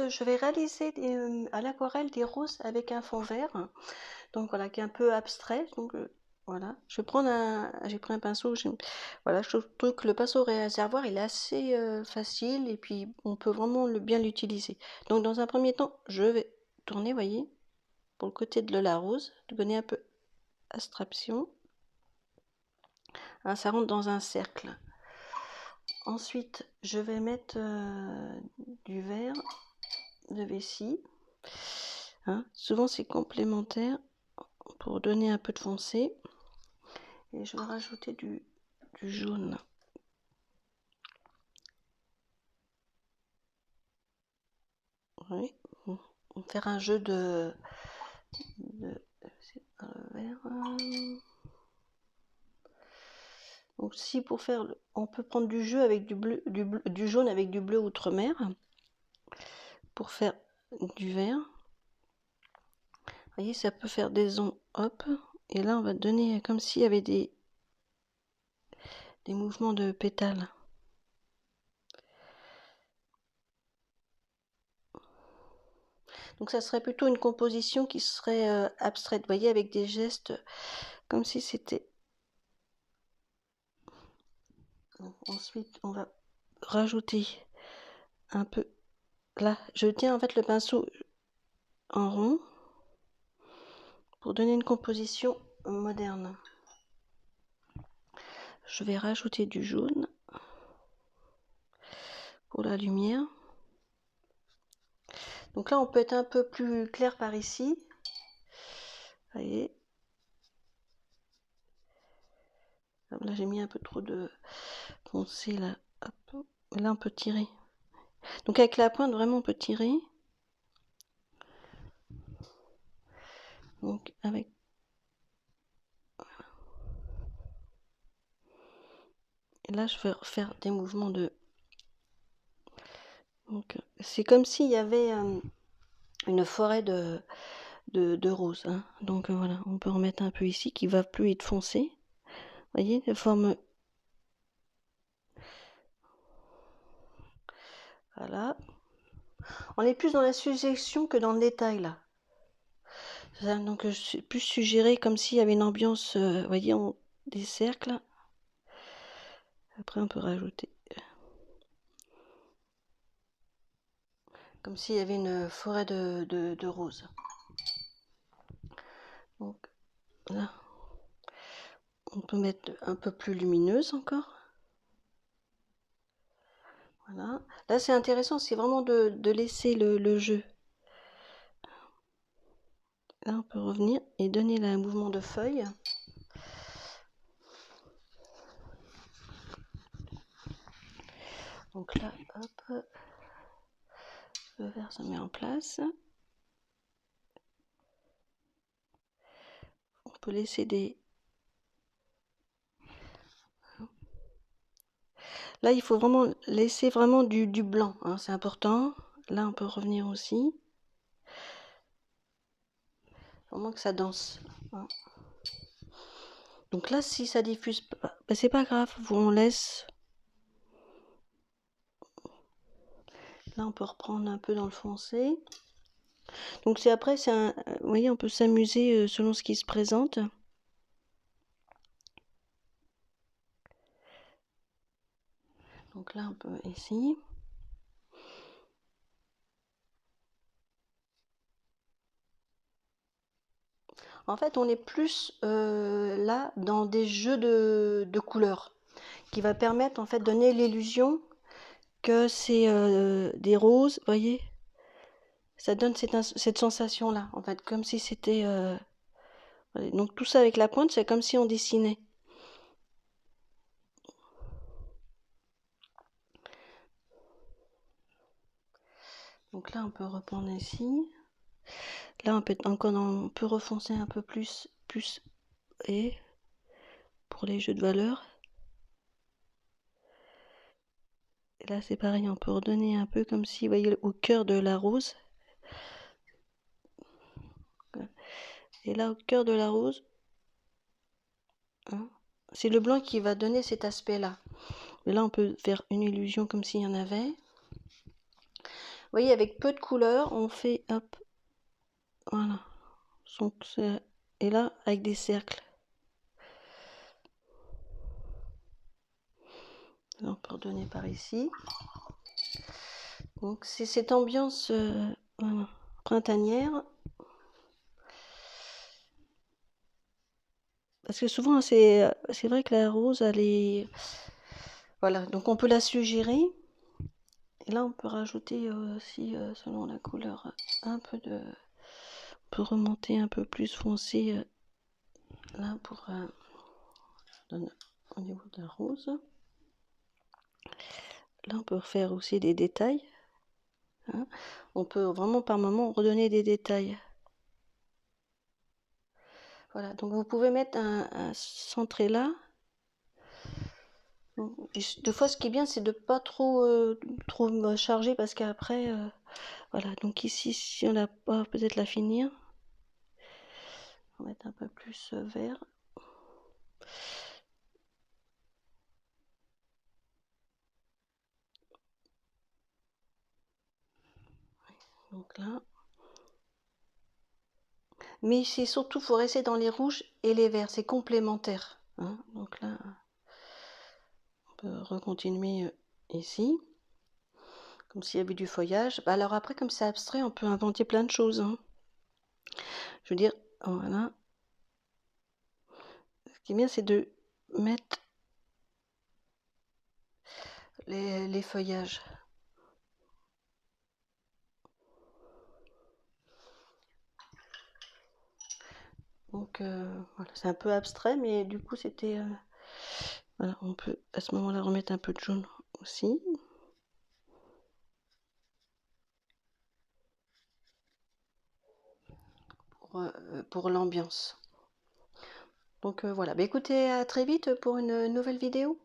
je vais réaliser à l'aquarelle des roses avec un fond vert, donc voilà, qui est un peu abstrait. Donc voilà, j'ai pris un pinceau. Voilà, je trouve que le pinceau réservoir il est assez facile et puis on peut vraiment bien l'utiliser. Donc dans un premier temps, je vais tourner, voyez, pour le côté de la rose, de donner un peu abstraction. Hein, ça rentre dans un cercle. Ensuite, je vais mettre du vert de vessie. Hein, souvent c'est complémentaire pour donner un peu de foncé. Et je vais rajouter du jaune. Oui, on va faire un jeu de vert. Donc si pour faire, on peut prendre du jeu avec du jaune avec du bleu outre-mer pour faire du vert. Vous voyez, ça peut faire des onds, hop. Et là, on va donner comme s'il y avait des mouvements de pétales. Donc ça serait plutôt une composition qui serait abstraite, vous voyez, avec des gestes comme si c'était... Ensuite, on va rajouter un peu... Là, je tiens en fait le pinceau en rond pour donner une composition moderne. Je vais rajouter du jaune pour la lumière. Donc là, on peut être un peu plus clair par ici. Vous voyez. Là, j'ai mis un peu trop de foncé là. Hop. Là, on peut tirer. Donc avec la pointe, vraiment, on peut tirer. Donc avec... Et là, je vais refaire des mouvements de... Donc c'est comme s'il y avait une forêt de roses. Hein. Donc voilà, on peut remettre un peu ici qui va plus être foncé. Vous voyez, de forme... Voilà. On est plus dans la suggestion que dans le détail là. Donc je suis plus suggéré comme s'il y avait une ambiance, vous voyez, des cercles. Après on peut rajouter comme s'il y avait une forêt de roses. Donc là, on peut mettre un peu plus lumineuse encore. Voilà. Là c'est intéressant, c'est vraiment de laisser le jeu. Là on peut revenir et donner là un mouvement de feuille. Donc là, hop, le vert se met en place. On peut laisser des... Là, il faut vraiment laisser vraiment du blanc, hein, c'est important. Là, on peut revenir aussi. Vraiment que ça danse. Hein. Donc là, si ça diffuse pas, bah, c'est pas grave, on laisse. Là, on peut reprendre un peu dans le foncé. Donc c'est après, vous voyez, on peut s'amuser selon ce qui se présente. Donc là, un peu ici. En fait, on est plus là dans des jeux de couleurs qui va permettre en fait de donner l'illusion que c'est des roses, vous voyez. Ça donne cette sensation-là, en fait, comme si c'était... Donc tout ça avec la pointe, c'est comme si on dessinait. Donc là, on peut reprendre ici. Là, on peut refoncer un peu plus, et pour les jeux de valeurs. Et là, c'est pareil, on peut redonner un peu comme si, vous voyez, au cœur de la rose. Et là, au cœur de la rose, hein, c'est le blanc qui va donner cet aspect-là. Mais là, on peut faire une illusion comme s'il y en avait. voyez, avec peu de couleurs, on fait, hop, voilà. Et là, avec des cercles. On peut redonner par ici. Donc c'est cette ambiance voilà, printanière. Parce que souvent, c'est vrai que la rose, elle est... Voilà, donc on peut la suggérer. Et là, on peut rajouter aussi, selon la couleur, un peu de... On peut remonter un peu plus foncé, là, pour... au niveau de la rose. Là, on peut faire aussi des détails. Hein. On peut vraiment, par moment, redonner des détails. Voilà, donc vous pouvez mettre un centré là. Et deux fois, ce qui est bien, c'est de pas trop charger parce qu'après, voilà. Donc ici, si on n'a pas peut-être la finir, on va mettre un peu plus vert. Donc là. Mais c'est surtout, faut rester dans les rouges et les verts, c'est complémentaire. Hein. Donc là, on peut recontinuer ici. Comme s'il y avait du feuillage. Bah alors après, comme c'est abstrait, on peut inventer plein de choses. Hein. Je veux dire, voilà. Ce qui est bien, c'est de mettre les feuillages. Donc voilà, c'est un peu abstrait, mais du coup, c'était... voilà, on peut à ce moment-là remettre un peu de jaune aussi. Pour l'ambiance. Donc voilà, bah, écoutez, à très vite pour une nouvelle vidéo.